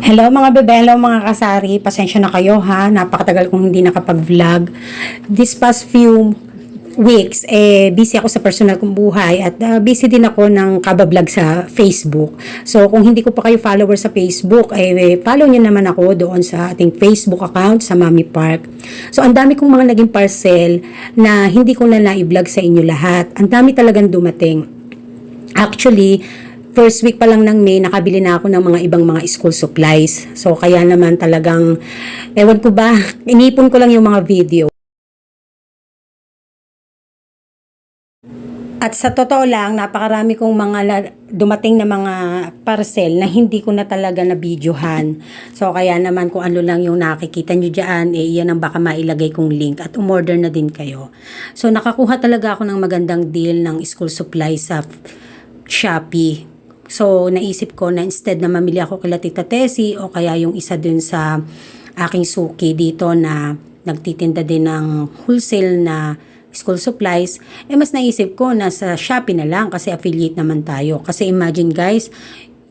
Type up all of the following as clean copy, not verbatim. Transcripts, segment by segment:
Hello mga bebe, hello mga kasari, pasensya na kayo ha, napakatagal kong hindi nakapag-vlog. This past few weeks, busy ako sa personal kong buhay at busy din ako ng kabablog sa Facebook. So kung hindi ko pa kayo follower sa Facebook, follow nyo naman ako doon sa ating Facebook account sa Mami Park. So ang dami kong mga naging parcel na hindi ko na na-vlog sa inyo lahat. Ang dami talagang dumating. Actually, first week pa lang ng May, nakabili na ako ng mga ibang mga school supplies. So, kaya naman talagang, ewan ko ba, inipon ko lang yung mga video. At sa totoo lang, napakarami kong mga dumating na mga parcel na hindi ko na talaga na-videohan. So, kaya naman kung ano lang yung nakikita nyo dyan, yan ang baka mailagay kong link at umorder na din kayo. So, nakakuha talaga ako ng magandang deal ng school supplies sa Shopee. So, naisip ko na instead na mamili ako kila Tita Tessie o kaya yung isa dun sa aking suki dito na nagtitinda din ng wholesale na school supplies, mas naisip ko na sa Shopee na lang kasi affiliate naman tayo. Kasi imagine guys,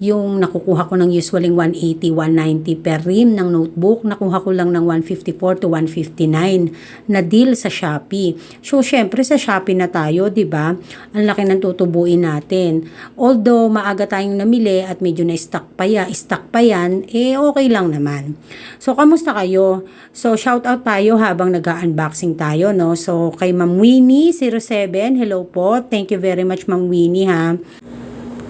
yung nakukuha ko ng usually 180, 190 per rim ng notebook, nakuha ko lang ng 154 to 159 na deal sa Shopee. So, syempre sa Shopee na tayo, di ba? Ang laki ng tutubuin natin. Although, maaga tayong namili at medyo na-stock pa yan, okay lang naman. So, kamusta kayo? So, shout out tayo habang nag-unboxing tayo, no? So, kay Ma'am Winnie 07, hello po. Thank you very much, Ma'am Winnie, ha?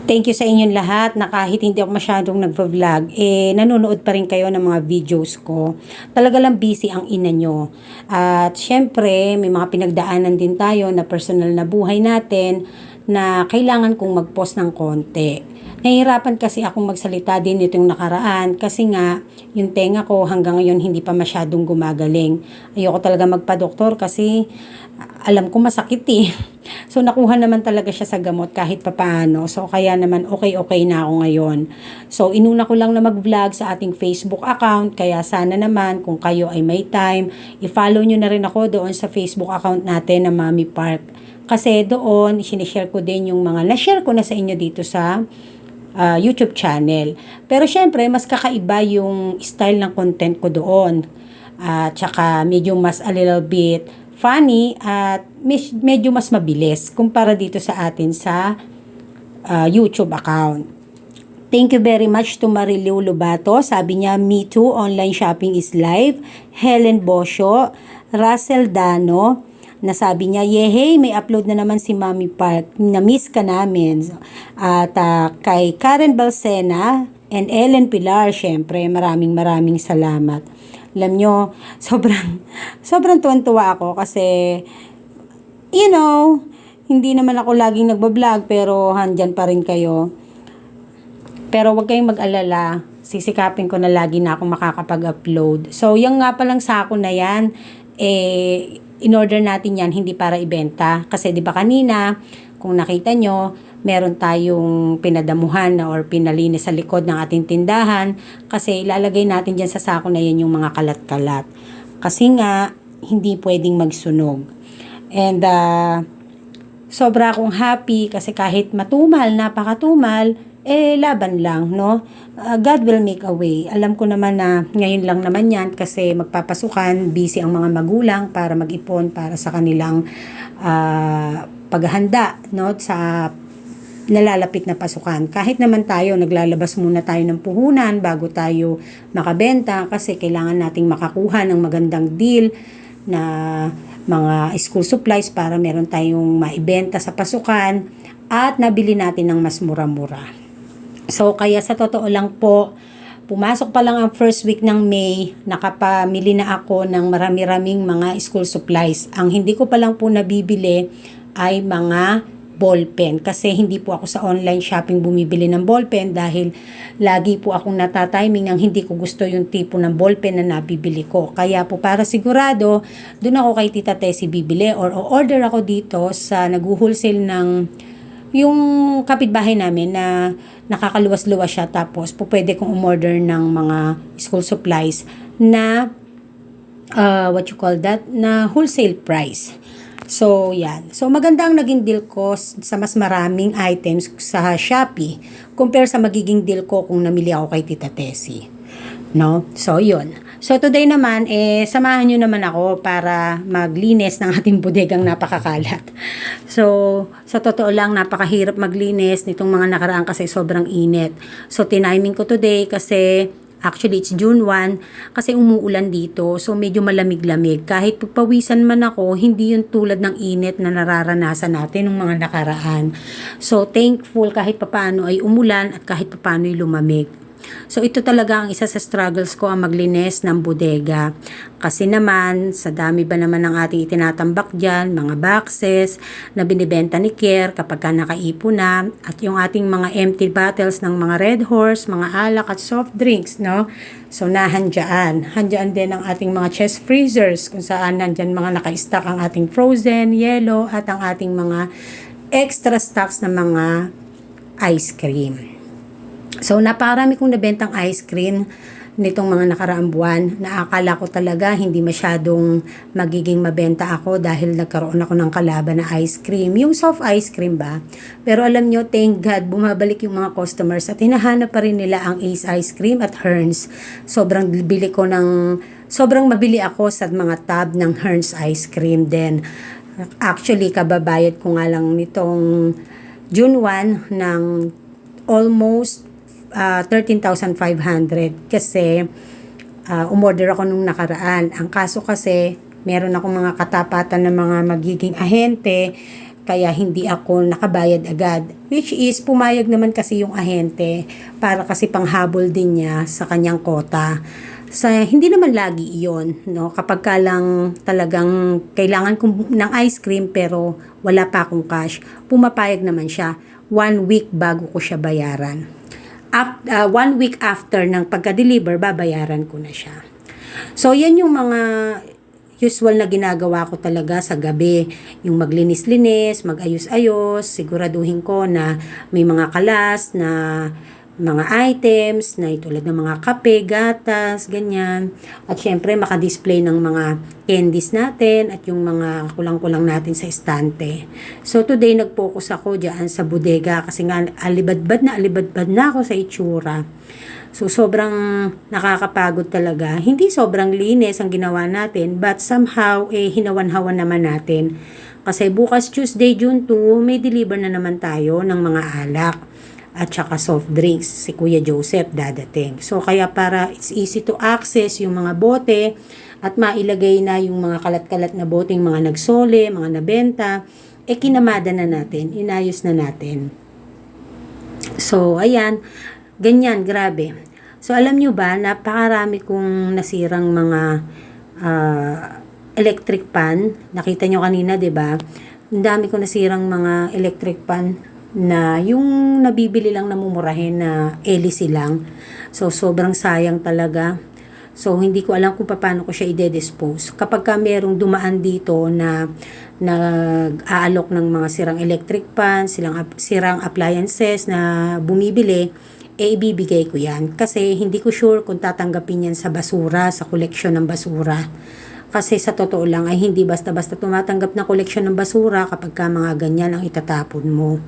Thank you sa inyong lahat na kahit hindi ako masyadong nagva-vlog, nanonood pa rin kayo ng mga videos ko. Talaga lang busy ang ina nyo. At syempre, may mga pinagdaanan din tayo na personal na buhay natin na kailangan kong mag-post ng konti. Nahihirapan kasi akong magsalita din itong nakaraan kasi nga yung tenga ko hanggang ngayon hindi pa masyadong gumagaling. Ayoko talaga magpa-doktor kasi alam ko masakit eh. So nakuha naman talaga siya sa gamot kahit papaano. So kaya naman okay na ako ngayon. So inuna ko lang na mag-vlog sa ating Facebook account kaya sana naman kung kayo ay may time, i-follow nyo na rin ako doon sa Facebook account natin na Mami Park. Kasi doon, sinishare ko din yung mga na-share ko na sa inyo dito sa YouTube channel. Pero syempre, mas kakaiba yung style ng content ko doon. At saka medyo mas a little bit funny at medyo mas mabilis kumpara dito sa atin sa YouTube account. Thank you very much to Marilu Lobato. Sabi niya, me too, online shopping is live. Helen Bosio, Russell Dano, na sabi niya, yehey, may upload na naman si Mami Park. Na-miss ka namin. At kay Karen Balsena and Ellen Pilar, syempre, maraming salamat. Alam nyo, sobrang tuwan-tuwa ako kasi, you know, hindi naman ako laging nagbablog pero handyan pa rin kayo. Pero wag kayong mag-alala, sisikapin ko na lagi na akong makakapag-upload. So, yung nga palang sako na yan, in-order natin yan hindi para ibenta. Kasi di ba kanina, kung nakita nyo, meron tayong pinadamuhan or pinalinis sa likod ng ating tindahan kasi ilalagay natin dyan sa sako na yan yung mga kalat-kalat. Kasi nga, hindi pwedeng magsunog. And sobra akong happy kasi kahit matumal, napakatumal, laban lang, no? God will make a way. Alam ko naman na ngayon lang naman yan kasi magpapasukan, busy ang mga magulang para mag-ipon para sa kanilang paghahanda, no? Sa nalalapit na pasukan. Kahit naman tayo, naglalabas muna tayo ng puhunan bago tayo makabenta kasi kailangan nating makakuha ng magandang deal na mga school supplies para meron tayong maibenta sa pasukan at nabili natin ng mas mura-mura. So, kaya sa totoo lang po, pumasok pa lang ang first week ng May, nakapamili na ako ng marami-raming mga school supplies. Ang hindi ko pa lang po nabibili ay mga ballpen. Kasi hindi po ako sa online shopping bumibili ng ballpen dahil lagi po akong natatiming ng hindi ko gusto yung tipo ng ballpen na nabibili ko. Kaya po para sigurado, doon ako kay Tita Tessie bibili or order ako dito sa nag-wholesale ng yung kapitbahay namin na nakakaluwas-luwas siya tapos po pwede kong umorder ng mga school supplies na na wholesale price. So, yan. So, maganda ang naging deal ko sa mas maraming items sa Shopee compare sa magiging deal ko kung namili ako kay Tita Tessie. no? So, yun. So, today naman, samahan nyo naman ako para maglinis ng ating bodegang napakakalat. So, sa totoo lang, napakahirap maglinis nitong mga nakaraan kasi sobrang init. So, tiniming ko today kasi actually, it's June 1 kasi umuulan dito. So, medyo malamig-lamig. Kahit pagpawisan man ako, hindi yun tulad ng init na nararanasan natin ng mga nakaraan. So, thankful kahit papano ay umulan at kahit papano ay lumamig. So, ito talaga ang isa sa struggles ko ang maglinis ng bodega. Kasi naman, sa dami ba naman ng ating itinatambak dyan, mga boxes na binibenta ni Kier kapag ka nakaipon na, at yung ating mga empty bottles ng mga Red Horse, mga alak at soft drinks, no? So, nahandyan. Handyan din ang ating mga chest freezers kung saan nandyan mga naka-stock ang ating frozen, yellow, at ang ating mga extra stocks na mga ice cream. So, napakarami kong nabentang ice cream nitong mga nakaraang buwan. Naakala ko talaga hindi masyadong magiging mabenta ako dahil nagkaroon ako ng kalaban na ice cream. Yung soft ice cream ba? Pero alam nyo, thank God, bumabalik yung mga customers at hinahanap pa rin nila ang Ace Ice Cream at Hearns. Sobrang mabili ako sa mga tab ng Hearns Ice Cream din. Actually, kababayad ko nga lang nitong June 1 ng almost 13,500 kasi umorder ako nung nakaraan. Ang kaso kasi meron akong mga katapatan ng mga magiging ahente kaya hindi ako nakabayad agad, which is pumayag naman kasi yung ahente para kasi panghabol din niya sa kanyang kota. Hindi naman lagi iyon, no? Kapag ka lang talagang kailangan ko ng ice cream pero wala pa akong cash, pumapayag naman siya 1 week bago ko siya bayaran. 1 week after ng pagka-deliver, babayaran ko na siya. So, yan yung mga usual na ginagawa ko talaga sa gabi. Yung maglinis-linis, mag-ayos-ayos, siguraduhin ko na may mga kalas na mga items na tulad ng mga kape, gatas, ganyan. At syempre, makadisplay ng mga candies natin at yung mga kulang-kulang natin sa estante. So, today, nag-focus ako dyan sa bodega kasi nga alibadbad na ako sa itsura. So, sobrang nakakapagod talaga. Hindi sobrang linis ang ginawa natin, but somehow, hinawan-hawan naman natin. Kasi bukas Tuesday, June 2, may deliver na naman tayo ng mga alak at saka soft drinks. Si Kuya Joseph dadating. So, kaya para it's easy to access yung mga bote at mailagay na yung mga kalat-kalat na boteng mga nagsole, mga nabenta, kinamada na natin, inayos na natin. So, ayan, ganyan, grabe. So, alam nyo ba, napakarami kong nasirang mga electric pan. Nakita nyo kanina, 'di ba? Ang dami kong nasirang mga electric pan na yung nabibili lang na mumurahin na hélice lang. So, sobrang sayang talaga. So, hindi ko alam kung paano ko siya i-dispose. Kapag ka merong dumaan dito na nag-aalok ng mga sirang electric pan, sirang appliances na bumibili, ibibigay ko yan. Kasi hindi ko sure kung tatanggapin yan sa basura, sa koleksyon ng basura. Kasi sa totoo lang ay hindi basta-basta tumatanggap ng koleksyon ng basura kapag ka mga ganyan ang itatapon mo.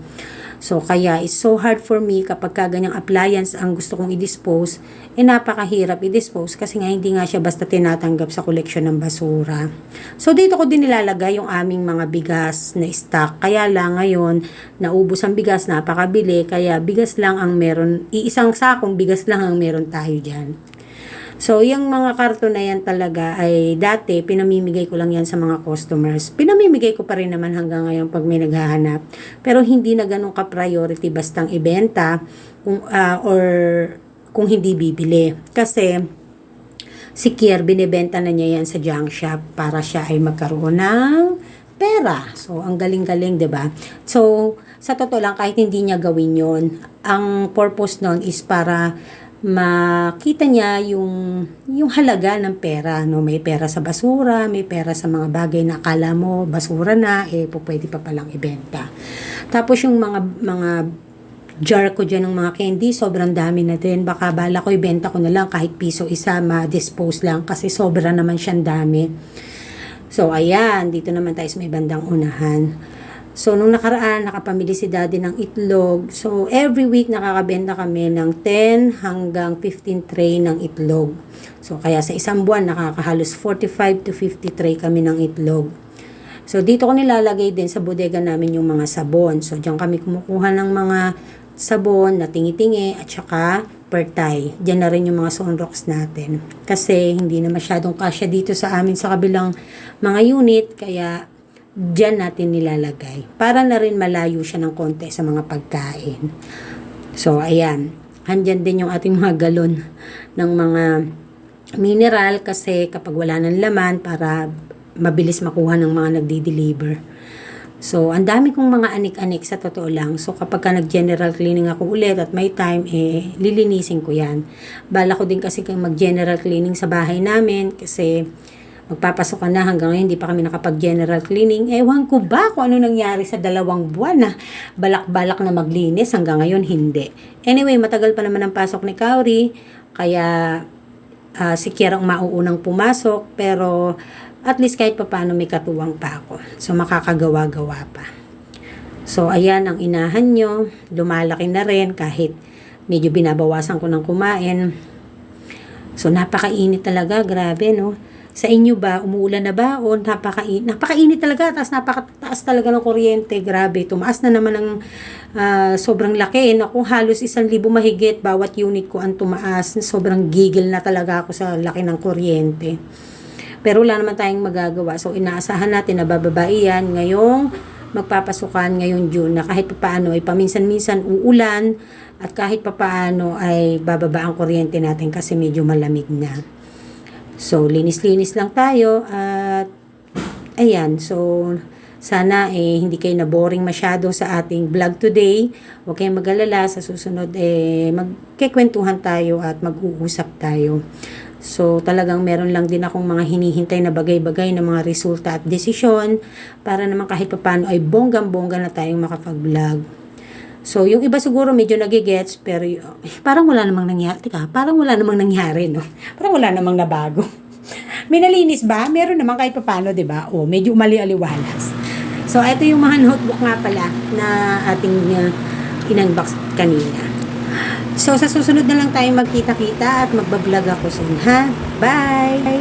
So, kaya it's so hard for me kapag ka ganyang appliance ang gusto kong i-dispose, napakahirap i-dispose kasi nga hindi nga siya basta tinatanggap sa koleksyon ng basura. So, dito ko din nilalagay yung aming mga bigas na stock. Kaya lang ngayon, naubos ang bigas, napakabili, kaya bigas lang ang meron, iisang sakong bigas lang ang meron tayo dyan. So, yung mga karton na yan talaga ay dati, pinamimigay ko lang yan sa mga customers. Pinamimigay ko pa rin naman hanggang ngayon pag may naghahanap. Pero hindi na ganun ka-priority bastang ibenta or kung hindi bibili. Kasi, si Kier, binibenta na niya yan sa junk shop para siya ay magkaroon ng pera. So, ang galing-galing, 'di ba? So, sa totoo lang, kahit hindi niya gawin yon, ang purpose nun is para makita niya yung halaga ng pera, no? May pera sa basura, may pera sa mga bagay na akala mo basura na, pwede pa palang ibenta. Tapos yung mga jar ko dyan ng mga candy, sobrang dami na din. Baka bala ko ibenta ko na lang kahit piso isa, ma-dispose lang kasi sobra naman siyang dami. So, ayan, dito naman tayo sa may bandang unahan. So, nung nakaraan, nakapamili si daddy ng itlog. So, every week nakakabenta kami ng 10 hanggang 15 tray ng itlog. So, kaya sa isang buwan, nakakahalos 45 to 50 tray kami ng itlog. So, dito ko nilalagay din sa bodega namin yung mga sabon. So, diyan kami kumukuha ng mga sabon na tingi-tingi at saka pertay. Diyan na rin yung mga sunrocks natin. Kasi hindi na masyadong kasya dito sa amin sa kabilang mga unit. Kaya diyan natin nilalagay. Para na rin malayo siya ng konti sa mga pagkain. So, ayan. Handyan din yung ating mga galon ng mga mineral kasi kapag wala ng laman para mabilis makuha ng mga nagdi-deliver. So, ang dami kong mga anik-anik sa totoo lang. So, kapag ka nag-general cleaning ako ulit at may time, lilinisin ko yan. Bala ko din kasi mag-general cleaning sa bahay namin kasi magpapasok ka na hanggang ngayon, hindi pa kami nakapag-general cleaning. Ewan ko ba kung ano nangyari sa 2 buwan na balak-balak na maglinis, hanggang ngayon hindi. Anyway, matagal pa naman ang pasok ni Kauri, kaya si Kiera ang mauunang pumasok, pero at least kahit pa paano may katuwang pa ako. So, makakagawa-gawa pa. So, ayan ang inahan nyo. Lumalaki na rin kahit medyo binabawasan ko ng kumain. So, napakainit talaga. Grabe, no? Sa inyo ba, umuulan na ba? O napakainit talaga, tapos napakataas talaga ng kuryente. Grabe, tumaas na naman ng sobrang laki. Naku, halos 1,000 mahigit bawat unit ko ang tumaas. Sobrang gigil na talaga ako sa laki ng kuryente. Pero wala naman tayong magagawa. So, inaasahan natin na bababa yan ngayong magpapasukan ngayong June na kahit papaano ay paminsan-minsan uulan at kahit papaano ay bababa ang kuryente natin kasi medyo malamig na. So, linis-linis lang tayo at ayan, so sana hindi kayo na-boring masyado sa ating vlog today. Huwag kayong mag-alala, sa susunod magkikwentuhan tayo at mag-uusap tayo. So, talagang meron lang din akong mga hinihintay na bagay-bagay na mga resulta at desisyon para naman kahit papaano ay bonggang-bongga na tayong makapag-vlog. So, yung iba siguro medyo nagigets, pero parang wala namang nangyari. Parang wala namang nangyari, no? Parang wala namang nabago. May nalinis ba? Meron naman kahit paano, di ba? O, medyo umali-aliwalas. So, ito yung mga notebook nga pala na ating in-unbox kanina. So, sa susunod na lang tayo magkita-kita at magbablog ako soon, ha? Bye!